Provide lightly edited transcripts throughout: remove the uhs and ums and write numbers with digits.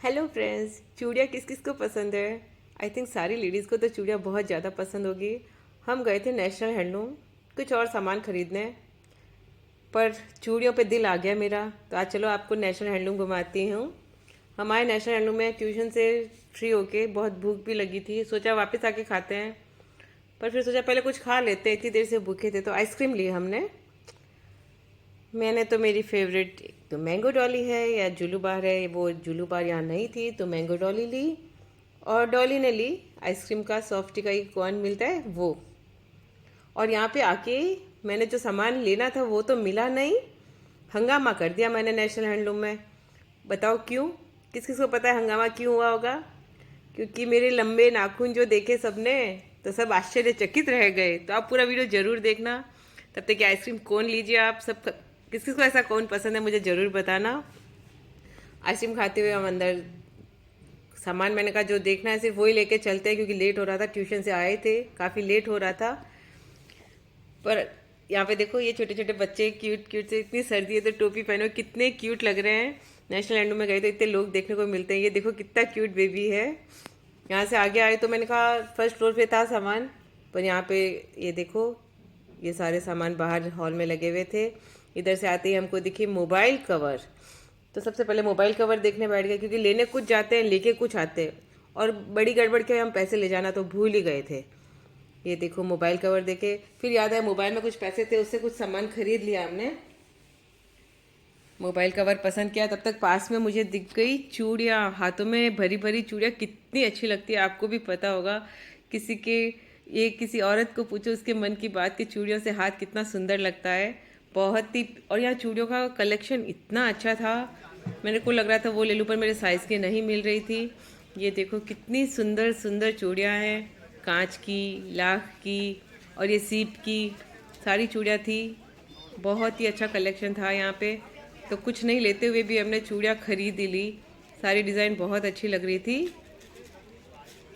Hello friends, चूड़ियाँ किस किस को पसंद है। आई थिंक सारी लेडीज़ को तो चूड़ियाँ बहुत ज़्यादा पसंद होगी। हम गए थे नेशनल हैंडलूम कुछ और सामान खरीदने, पर चूड़ियों पे दिल आ गया मेरा, तो आज चलो आपको नेशनल हैंडलूम घुमाती हूँ। हम आए नेशनल हैंडलूम में ट्यूशन से फ्री होके, बहुत भूख भी लगी थी, सोचा वापस आके खाते हैं, पर फिर सोचा पहले कुछ खा लेते हैं, इतनी देर से भूखे थे। तो आइसक्रीम ली हमने। मैंने तो मेरी फेवरेट तो मैंगो डॉली है या जुलू बार है, वो जुलू बार यहाँ नहीं थी तो मैंगो डॉली ली, और डॉली ने ली आइसक्रीम का सॉफ्टी का एक कॉर्न मिलता है वो। और यहाँ पे आके मैंने जो सामान लेना था वो तो मिला नहीं, हंगामा कर दिया मैंने नेशनल हैंडलूम में। बताओ क्यों, किस किस को पता है हंगामा क्यों हुआ होगा? क्योंकि मेरे लंबे नाखून जो देखे सबने तो सब आश्चर्यचकित रह गए। तो आप पूरा वीडियो जरूर देखना। तब तक कि आइसक्रीम कौन लीजिए आप सब, किस किस को ऐसा कौन पसंद है मुझे ज़रूर बताना। आइसक्रीम खाते हुए हम अंदर सामान, मैंने कहा जो देखना है सिर्फ वही लेके चलते हैं, क्योंकि लेट हो रहा था, ट्यूशन से आए थे, काफ़ी लेट हो रहा था। पर यहाँ पे देखो ये छोटे छोटे बच्चे क्यूट क्यूट से, इतनी सर्दी है तो टोपी पहने हुए कितने क्यूट लग रहे हैं। नेशनल हैंडलूम में गए तो इतने लोग देखने को मिलते हैं। ये देखो कितना क्यूट बेबी है। यहाँ से आगे आए तो मैंने कहा फर्स्ट फ्लोर पे था सामान, पर यहाँ पे ये देखो ये सारे सामान बाहर हॉल में लगे हुए थे। इधर से आते ही हमको दिखी मोबाइल कवर, तो सबसे पहले मोबाइल कवर देखने बैठ गए, क्योंकि लेने कुछ जाते हैं लेके कुछ आते हैं, और बड़ी गड़बड़ के हम पैसे ले जाना तो भूल ही गए थे। ये देखो मोबाइल कवर देखे, फिर याद आया मोबाइल में कुछ पैसे थे, उससे कुछ सामान खरीद लिया हमने। मोबाइल कवर पसंद किया, तब तक पास में मुझे दिख गई चूड़ियाँ, हाथों में भरी भरी चूड़ियाँ, कितनी अच्छी लगती है, आपको भी पता होगा। किसी के, ये किसी औरत को पूछो उसके मन की बात कि चूड़ियों से हाथ कितना सुंदर लगता है, बहुत ही। और यहाँ चूड़ियों का कलेक्शन इतना अच्छा था, मेरे को लग रहा था वो ले लूँ, पर मेरे साइज़ की नहीं मिल रही थी। ये देखो कितनी सुंदर सुंदर चूड़ियाँ हैं, कांच की, लाख की, और ये सीप की, सारी चूड़ियाँ थी। बहुत ही अच्छा कलेक्शन था यहाँ पे। तो कुछ नहीं लेते हुए भी हमने चूड़ियाँ खरीद ली। सारी डिज़ाइन बहुत अच्छी लग रही थी।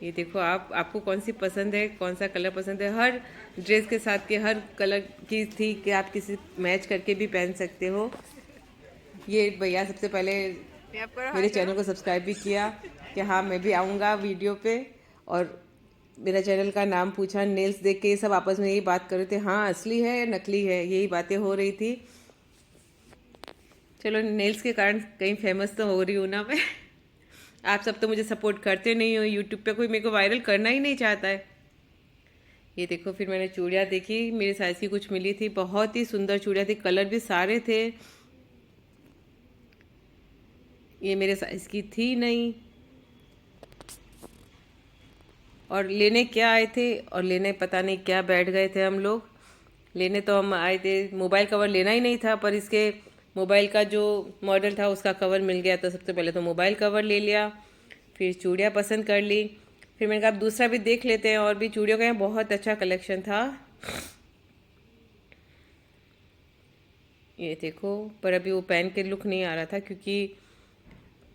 ये देखो आपको कौन सी पसंद है, कौन सा कलर पसंद है, हर ड्रेस के साथ के हर कलर की थी कि आप किसी मैच करके भी पहन सकते हो। ये भैया सबसे पहले मेरे चैनल को सब्सक्राइब भी किया कि हाँ मैं भी आऊँगा वीडियो पे, और मेरा चैनल का नाम पूछा। नेल्स देख के ये सब आपस में यही बात कर रहे थे, हाँ असली है या नकली है, यही बातें हो रही थी। चलो नेल्स के कारण कहीं फेमस तो हो रही हूँ ना मैं। आप सब तो मुझे सपोर्ट करते नहीं हो, यूट्यूब पे कोई मेरे को वायरल करना ही नहीं चाहता है। ये देखो फिर मैंने चूड़ियाँ देखी, मेरे साइज़ की कुछ मिली थी, बहुत ही सुंदर चूड़ियाँ थी, कलर भी सारे थे। ये मेरे साइज़ की थी नहीं, और लेने क्या आए थे और लेने पता नहीं क्या बैठ गए थे हम लोग। लेने तो हम आए थे, मोबाइल कवर लेना ही नहीं था, पर इसके मोबाइल का जो मॉडल था उसका कवर मिल गया, तो सबसे पहले तो मोबाइल कवर ले लिया, फिर चूड़ियाँ पसंद कर ली। फिर मैंने कहा अब दूसरा भी देख लेते हैं, और भी चूड़ियों का यहाँ बहुत अच्छा कलेक्शन था। ये देखो, पर अभी वो पहन के लुक नहीं आ रहा था, क्योंकि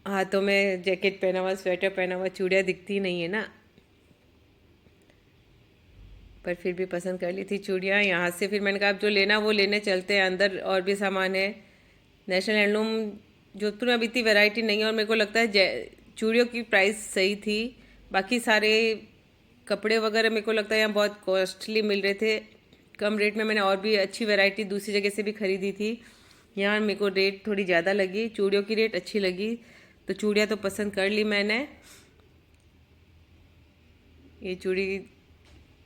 हाथों में जैकेट पहना हुआ, स्वेटर पहना हुआ, चूड़ियाँ दिखती नहीं है ना। पर फिर भी पसंद कर ली थी चूड़ियाँ यहाँ से। फिर मैंने कहा अब जो लेना वो लेने चलते हैं, अंदर और भी सामान है। नेशनल हैंडलूम जोधपुर में अभी इतनी वैरायटी नहीं है, और मेरे को लगता है चूड़ियों की प्राइस सही थी। बाकी सारे कपड़े वगैरह मेरे को लगता है यहाँ बहुत कॉस्टली मिल रहे थे। कम रेट में मैंने और भी अच्छी वैरायटी दूसरी जगह से भी खरीदी थी, यहाँ मेरे को रेट थोड़ी ज़्यादा लगी, चूड़ियों की रेट अच्छी लगी, तो चूड़ियाँ तो पसंद कर ली मैंने। ये चूड़ी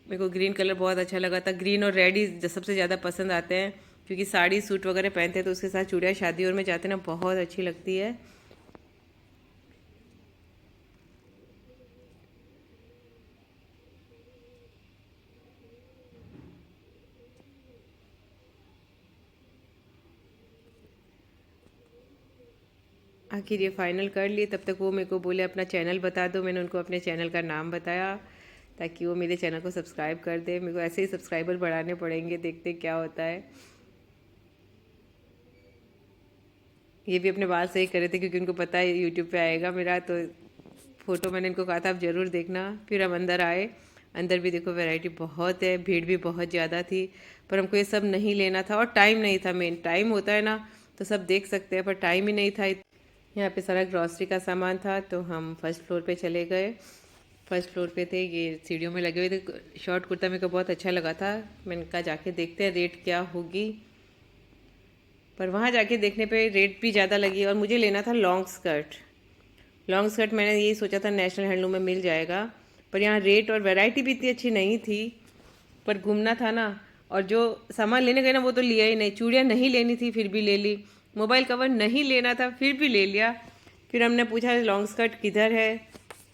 मेरे को ग्रीन कलर बहुत अच्छा लगा था, ग्रीन और रेड ही सबसे ज़्यादा पसंद आते हैं, क्योंकि साड़ी सूट वगैरह पहनते हैं तो उसके साथ चूड़ियाँ शादी और में जाते हैं ना, बहुत अच्छी लगती है। आखिर ये फाइनल कर लिए, तब तक वो मेरे को बोले अपना चैनल बता दो। मैंने उनको अपने चैनल का नाम बताया, ताकि वो मेरे चैनल को सब्सक्राइब कर दे। मेरे को ऐसे ही सब्सक्राइबर बढ़ाने पड़ेंगे, देखते क्या होता है। ये भी अपने बाल सही कर रहे थे, क्योंकि उनको पता है यूट्यूब पे आएगा मेरा, तो फ़ोटो मैंने इनको कहा था आप ज़रूर देखना। फिर हम अंदर आए, अंदर भी देखो वैरायटी बहुत है, भीड़ भी बहुत ज़्यादा थी, पर हमको ये सब नहीं लेना था, और टाइम नहीं था। मेन टाइम होता है ना तो सब देख सकते हैं, पर टाइम ही नहीं था। यहाँ पे सारा ग्रॉसरी का सामान था, तो हम फर्स्ट फ्लोर पे चले गए। फर्स्ट फ्लोर पे थे, ये सीढ़ियों में लगे हुए थे। शॉर्ट कुर्ता मेरे को बहुत अच्छा लगा था, मैंने कहा जाके देखते हैं रेट क्या होगी। पर वहाँ जाके देखने पे रेट भी ज़्यादा लगी और मुझे लेना था लॉन्ग स्कर्ट। लॉन्ग स्कर्ट मैंने यही सोचा था नेशनल हैंडलूम में मिल जाएगा, पर यहाँ रेट और वैरायटी भी इतनी अच्छी नहीं थी। पर घूमना था ना, और जो सामान लेने गए ना वो तो लिया ही नहीं। चूड़ियाँ नहीं लेनी थी फिर भी ले ली, मोबाइल कवर नहीं लेना था फिर भी ले लिया। फिर हमने पूछा लॉन्ग स्कर्ट किधर है,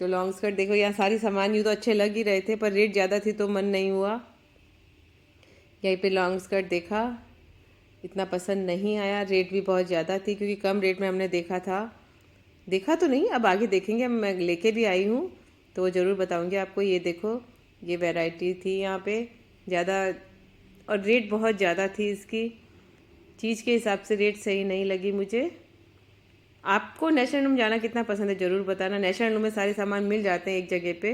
तो लॉन्ग स्कर्ट देखो यहाँ सारी सामान यूँ तो अच्छे लग ही रहे थे, पर रेट ज़्यादा थी तो मन नहीं हुआ। यहीं पे लॉन्ग स्कर्ट देखा, इतना पसंद नहीं आया, रेट भी बहुत ज़्यादा थी क्योंकि कम रेट में हमने देखा तो नहीं, अब आगे देखेंगे। मैं लेके भी आई हूँ तो वो ज़रूर बताऊँगी आपको। ये देखो, ये वैरायटी थी यहाँ पे ज़्यादा, और रेट बहुत ज़्यादा थी इसकी। चीज़ के हिसाब से रेट सही नहीं लगी मुझे। आपको नेशनल हैंडलूम जाना कितना पसंद है ज़रूर बताना। नेशनल हैंडलूम में सारे सामान मिल जाते हैं एक जगह पे,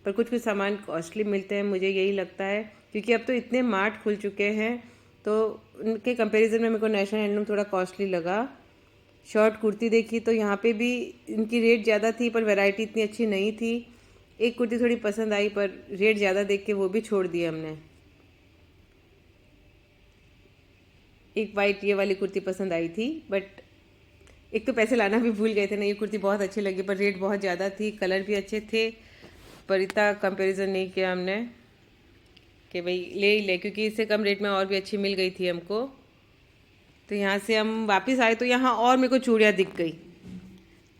पर कुछ कुछ सामान कॉस्टली मिलते हैं, मुझे यही लगता है। क्योंकि अब तो इतने मार्ट खुल चुके हैं, तो उनके कंपैरिजन में मेरे को नेशनल हैंडलूम थोड़ा कॉस्टली लगा। शॉर्ट कुर्ती देखी तो यहाँ पे भी इनकी रेट ज़्यादा थी, पर वैरायटी इतनी अच्छी नहीं थी। एक कुर्ती थोड़ी पसंद आई, पर रेट ज़्यादा देख के वो भी छोड़ दी हमने। एक वाइट ये वाली कुर्ती पसंद आई थी, बट एक तो पैसे लाना भी भूल गए थे ना। ये कुर्ती बहुत अच्छी लगी, पर रेट बहुत ज़्यादा थी, कलर भी अच्छे थे, पर इतना कंपैरिजन नहीं किया हमने कि भाई ले ही ले, क्योंकि इससे कम रेट में और भी अच्छी मिल गई थी हमको। तो यहाँ से हम वापस आए तो यहाँ और मेरे को चूड़ियाँ दिख गई,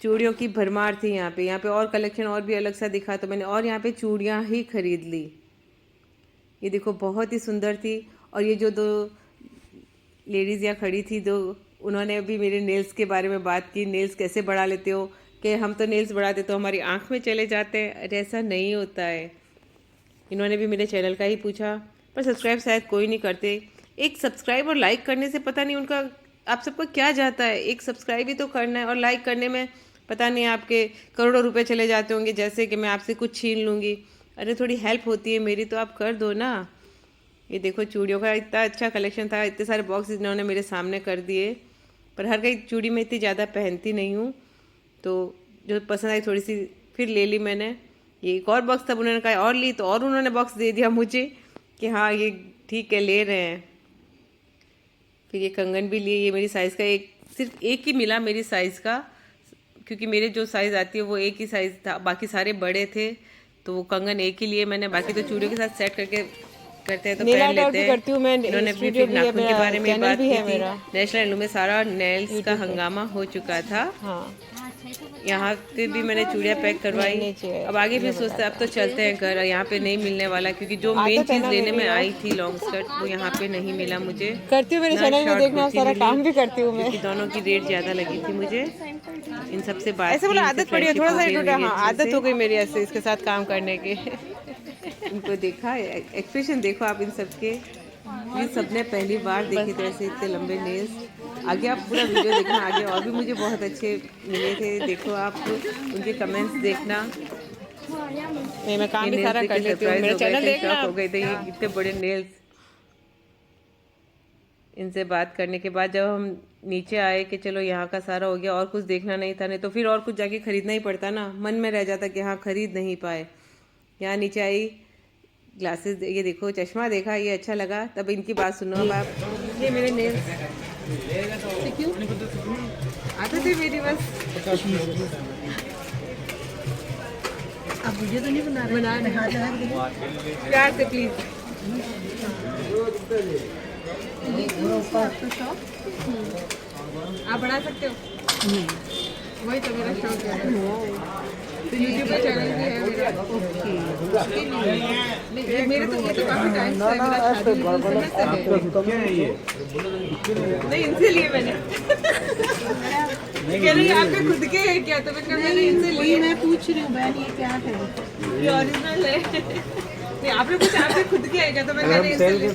चूड़ियों की भरमार थी यहाँ पे और कलेक्शन और भी अलग सा दिखा, तो मैंने और यहाँ पे चूड़ियाँ ही खरीद ली। ये देखो बहुत ही सुंदर थी। और ये जो दो लेडीज़ यहाँ खड़ी थी, दो, उन्होंने भी मेरे नेल्स के बारे में बात की। नेल्स कैसे बढ़ा लेते हो, कि हम तो नेल्स बढ़ाते तो हमारी आँख में चले जाते हैं, अरे ऐसा नहीं होता है। इन्होंने भी मेरे चैनल का ही पूछा, पर सब्सक्राइब शायद कोई नहीं करते। एक सब्सक्राइब और लाइक करने से पता नहीं उनका आप सबका क्या जाता है। एक सब्सक्राइब ही तो करना है, और लाइक करने में पता नहीं आपके करोड़ों रुपए चले जाते होंगे, जैसे कि मैं आपसे कुछ छीन लूँगी। अरे थोड़ी हेल्प होती है मेरी तो आप कर दो ना। ये देखो चूड़ियों का इतना अच्छा कलेक्शन था, इतने सारे बॉक्स इन्होंने मेरे सामने कर दिए, पर हर कई चूड़ी में इतनी ज़्यादा पहनती नहीं हूँ, तो जो पसंद आई थोड़ी सी फिर ले ली मैंने। ये एक और बॉक्स था, उन्होंने कहा और ली, तो और उन्होंने बॉक्स दे दिया मुझे कि हाँ ये ठीक है ले रहे हैं। फिर ये कंगन भी लिए, ये मेरी साइज़ का सिर्फ एक ही मिला मेरी साइज़ का, क्योंकि मेरे जो साइज़ आती है वो एक ही साइज़ था, बाकी सारे बड़े थे, तो वो कंगन एक ही लिए मैंने। बाकी तो चूड़ियों के साथ सेट करके करते हैं तो पहन लेते हैं। इन्होंने भी फिर नाखून के बारे में बात की थी। नेशनल हैंडलूम में सारा नेल्स का हंगामा हो चुका था। यहाँ पे भी मैंने चूड़ियाँ पैक करवाई। अब आगे भी सोचते अब तो चलते हैं घर, यहाँ पे नहीं मिलने वाला, क्योंकि जो मेन चीज़ लेने में आई थी लॉन्ग स्कर्ट, वो यहाँ पे नहीं मिला मुझे। करती हूँ मेरे चैनल में देखना, सारा काम भी करती हूँ मैं। दोनों की रेट ज़्यादा लगी थी मुझे। इन सबसे बात ऐसे बोला आदत पड़ी है, थोड़ा सा टूटा। हाँ आदत हो गई मेरी ऐसे इसके साथ काम करने की। इनको देखा, एक्सप्रेशन देखो आप इन सबके, ये सबने पहली बार देखे थे ऐसे इतने लंबे नेल्स। आगे आप पूरा वीडियो देखना, आगे और भी मुझे बहुत अच्छे मिले थे, देखो आप उनके कमेंट्स देखना। नहीं मैं काम भी सारा कर लेती हूँ, मेरा चैनल देखना। हो गए थे ये इतने बड़े नेल्स। इनसे बात करने के बाद जब हम नीचे आए कि चलो यहाँ का सारा हो गया, और कुछ देखना नहीं था, नहीं तो फिर और कुछ जाके खरीदना ही पड़ता ना, मन में रह जाता कि हाँ खरीद नहीं पाए। यहाँ नीचे आई, ग्लासेस, ये देखो चश्मा देखा, ये अच्छा लगा। तब इनकी बात सुनो अब आप। ये मेरे नेल्स क्यों आते थे मेरी बस, अब वीडियो तो नहीं बना रहे प्यार से प्लीज। आप बढ़ा सकते हो, वही तो मेरा शौक है। तो यूट्यूब पे चैनल भी है मेरा। ओके, मेरे तो ये तो काफी टाइम से है, मेरा शादी समय से है। नहीं इनसे लिए मैंने। कह रही आपके खुद के है क्या, तो मैंने इनसे लिए। मैं पूछ रही हूँ बहन ये क्या है, ये ओरिजिनल है। नहीं आपने कुछ आपके खुद के है क्या, तो मैंने इनसे लिए।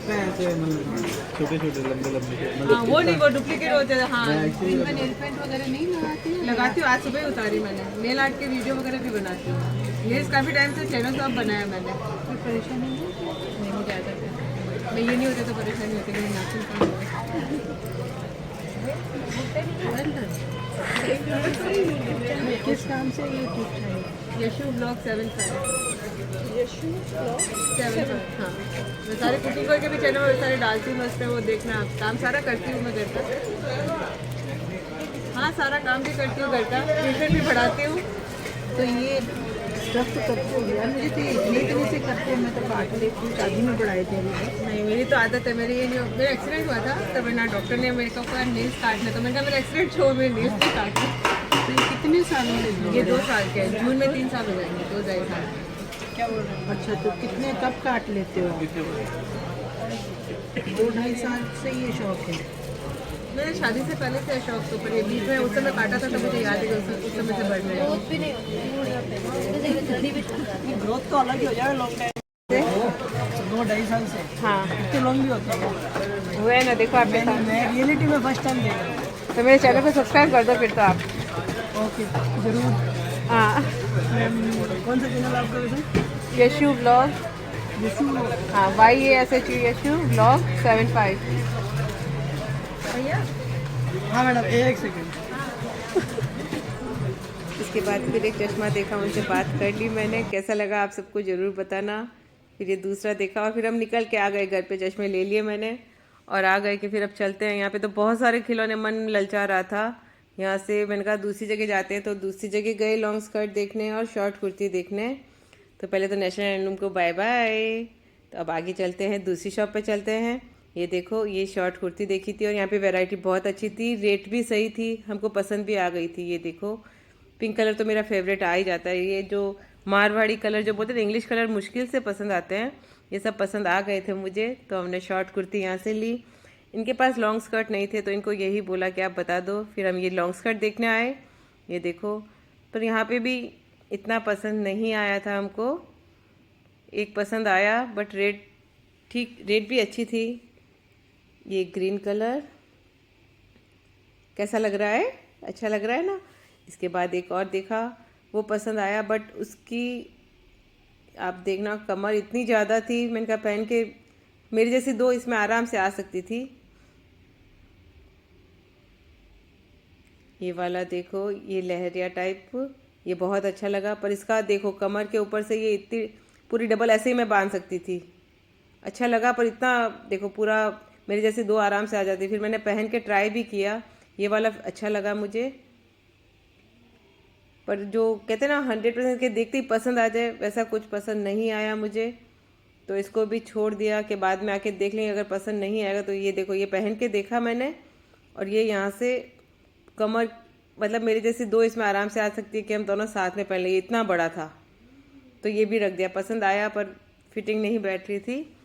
छोटे छोटे लंबे लंबे, हाँ वो नहीं, वो डुप्लीकेट होते हैं। हाँ मैं नेल पेंट वगैरह नहीं लगाती हूँ, आज सुबह ही उतारी मैंने। नेल आर्ट के वीडियो वगैरह भी बनाती हूँ। नेल्स काफ़ी टाइम से चैनल तो अब बनाया मैंने। कोई परेशानी नहीं हो जाता है, मैं ये नहीं होता तो परेशानी होती, मेरी नाखून काम किस नाम से यूट्यूब चैनल? यशु ब्लॉग 75। हाँ, मैं सारे कुकिंग करके भी चैनल में सारे डालती हूँ, मस्त है वो देखना। आप काम सारा करती हूँ मैं घर का। हाँ, सारा काम भी करती हूँ घर का, ट्यूशन भी पढ़ाती हूँ। तो ये सब तो करते हो यार, मुझे तो ये इतने दिन से करते हैं, मैं तो काट लेती हूँ, शादी में बढ़ाए थे अभी। नहीं, मेरी तो आदत है। मेरी ये नहीं, मेरा एक्सीडेंट हुआ था तब ना डॉक्टर ने मेरे को कहा नेल्स काटना, तो मैंने कहा मेरा एक्सीडेंट छोड़, मेरे नेल्स नहीं काटने। तो ये कितने सालों में ये 2 साल के है, जून में 3 साल हो जाएंगे, 2-2.5 साल। क्या बोल रहे हो? अच्छा, तो कितने कब काट लेते हो? 2-2.5 साल से ये शौक है। मैंने शादी से पहले से शौक, तो पर ये बीच में उस समय काटा था तो मुझे याद है कि उस समय से बढ़ रहे हैं। ग्रोथ तो अलग ही हो जाएगा लॉन्ग टाइम से, 2-2.5 साल से। हाँ, इतने लॉन्ग भी होते हैं। हुए ना, देखो आपके साथ। मैं रियलिटी में फर्स्ट टाइम देख रहा हूँ। तो मेरे चैनल पे सब्सक्राइब कर दो फिर तो आप। ओके, जरूर। हाँ, कौन सा चैनल आपका वैसे? यशु ब्लॉग। यशु। हाँ, YASHU यशु ब्लॉग 75। हाँ मैडम, एक सेकंड। इसके बाद फिर एक चश्मा देखा, उनसे बात कर ली मैंने, कैसा लगा आप सबको ज़रूर बताना। फिर ये दूसरा देखा और फिर हम निकल के आ गए घर पे, चश्मे ले लिए मैंने और आ गए कि फिर अब चलते हैं। यहाँ पे तो बहुत सारे खिलौने, मन ललचा रहा था। यहाँ से मैंने कहा दूसरी जगह जाते हैं, तो दूसरी जगह गए लॉन्ग स्कर्ट देखने और शॉर्ट कुर्ती देखने। तो पहले तो नेशनल हैंडलूम को बाय बाय। तो अब आगे चलते हैं, दूसरी शॉप पे चलते हैं। ये देखो, ये शॉर्ट कुर्ती देखी थी और यहाँ पे वैरायटी बहुत अच्छी थी, रेट भी सही थी, हमको पसंद भी आ गई थी। ये देखो, पिंक कलर तो मेरा फेवरेट आ ही जाता है। ये जो मारवाड़ी कलर जो बोलते हैं, इंग्लिश कलर मुश्किल से पसंद आते हैं, ये सब पसंद आ गए थे मुझे। तो हमने शॉर्ट कुर्ती यहाँ से ली। इनके पास लॉन्ग स्कर्ट नहीं थे तो इनको यही बोला कि आप बता दो। फिर हम ये लॉन्ग स्कर्ट देखने आए। ये देखो, पर यहाँ पे भी इतना पसंद नहीं आया था हमको। एक पसंद आया बट रेट ठीक, रेट भी अच्छी थी। ये ग्रीन कलर कैसा लग रहा है? अच्छा लग रहा है ना। इसके बाद एक और देखा, वो पसंद आया बट उसकी आप देखना कमर इतनी ज़्यादा थी, मैंने कहा पहन के मेरी जैसी 2 इसमें आराम से आ सकती थी। ये वाला देखो, ये लहरिया टाइप, ये बहुत अच्छा लगा। पर इसका देखो कमर के ऊपर से ये इतनी पूरी डबल ऐसे ही मैं बांध सकती थी, अच्छा लगा। पर इतना देखो पूरा मेरे जैसे 2 आराम से आ जाती। फिर मैंने पहन के ट्राई भी किया, ये वाला अच्छा लगा मुझे। पर जो कहते हैं ना 100% के देखते ही पसंद आ जाए, वैसा कुछ पसंद नहीं आया मुझे। तो इसको भी छोड़ दिया कि बाद में आके देख लेंगे, अगर पसंद नहीं आएगा तो। ये देखो, ये पहन के देखा मैंने और ये यहाँ से कमर मतलब मेरे जैसी 2 इसमें आराम से आ सकती है कि हम दोनों साथ में पहन लें, इतना बड़ा था। तो ये भी रख दिया, पसंद आया पर फिटिंग नहीं बैठ रही थी।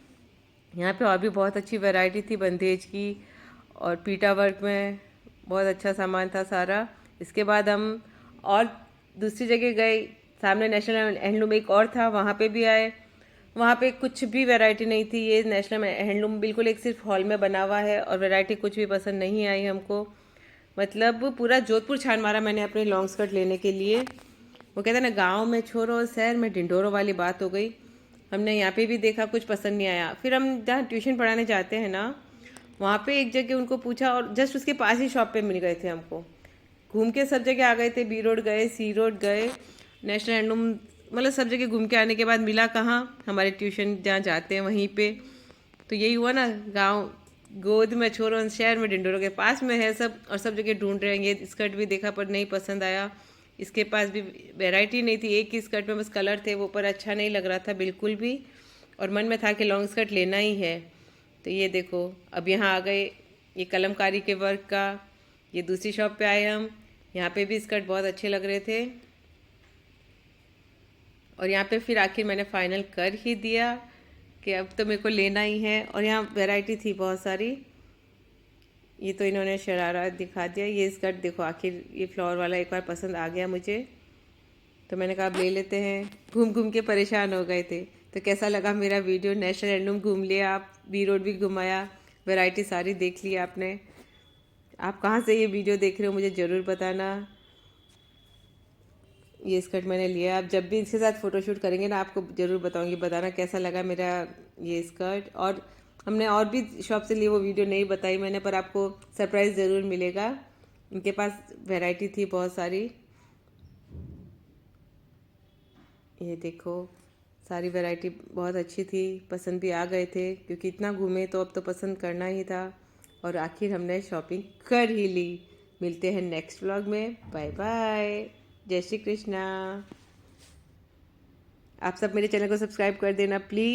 यहाँ पे और भी बहुत अच्छी वैरायटी थी बंदेज की और पीटा वर्क में, बहुत अच्छा सामान था सारा। इसके बाद हम और दूसरी जगह गए, सामने नेशनल हैंडलूम एक और था, वहाँ पे भी आए। वहाँ पे कुछ भी वैरायटी नहीं थी। ये नेशनल हैंडलूम बिल्कुल एक सिर्फ हॉल में बना हुआ है और वैरायटी कुछ भी पसंद नहीं आई हमको। मतलब पूरा जोधपुर छान मारा मैंने अपने लॉन्ग स्कर्ट लेने के लिए। वो कहते हैं ना, गांव में छोरो शहर में ढिंढोरों वाली बात हो गई। हमने यहाँ पे भी देखा, कुछ पसंद नहीं आया। फिर हम जहाँ ट्यूशन पढ़ाने जाते हैं ना, वहाँ पे एक जगह उनको पूछा और जस्ट उसके पास ही शॉप पे मिल गए थे हमको। घूम के सब जगह आ गए थे, बी रोड गए, सी रोड गए, नेशनल हैंडलूम, मतलब सब जगह घूम के आने के बाद मिला कहाँ, हमारे ट्यूशन जहाँ जाते हैं वहीं पे। तो यही हुआ ना, गांव गोद में छोरो शहर में ढिंढोरों के पास में है सब, और सब जगह ढूंढ रहे हैं। ये स्कर्ट भी देखा पर नहीं पसंद आया। इसके पास भी वैरायटी नहीं थी, एक ही स्कर्ट में बस कलर थे, वो पर अच्छा नहीं लग रहा था बिल्कुल भी। और मन में था कि लॉन्ग स्कर्ट लेना ही है। तो ये देखो, अब यहाँ आ गए, ये कलमकारी के वर्क का। ये दूसरी शॉप पे आए हम, यहाँ पे भी स्कर्ट बहुत अच्छे लग रहे थे। और यहाँ पे फिर आखिर मैंने फाइनल कर ही दिया कि अब तो मेरे को लेना ही है। और यहाँ वैरायटी थी बहुत सारी। ये तो इन्होंने शरारा दिखा दिया। ये स्कर्ट देखो, आखिर ये फ्लावर वाला एक बार पसंद आ गया मुझे, तो मैंने कहा अब ले लेते हैं। घूम घूम के परेशान हो गए थे। तो कैसा लगा मेरा वीडियो? नेशनल हैंडलूम घूम लिया, आप बी रोड भी घुमाया, वैरायटी सारी देख ली आपने। आप कहाँ से ये वीडियो देख रहे हो मुझे ज़रूर बताना। ये स्कर्ट मैंने लिया, आप जब भी इसके साथ फ़ोटोशूट करेंगे ना, आपको ज़रूर बताऊंगी, बताना कैसा लगा मेरा ये स्कर्ट। और हमने और भी शॉप से लिए, वो वीडियो नहीं बताई मैंने, पर आपको सरप्राइज़ ज़रूर मिलेगा। इनके पास वैरायटी थी बहुत सारी। ये देखो, सारी वैरायटी बहुत अच्छी थी, पसंद भी आ गए थे क्योंकि इतना घूमे तो अब तो पसंद करना ही था। और आखिर हमने शॉपिंग कर ही ली। मिलते हैं नेक्स्ट व्लॉग में। बाय बाय, जय श्री कृष्णा। आप सब मेरे चैनल को सब्सक्राइब कर देना प्लीज़।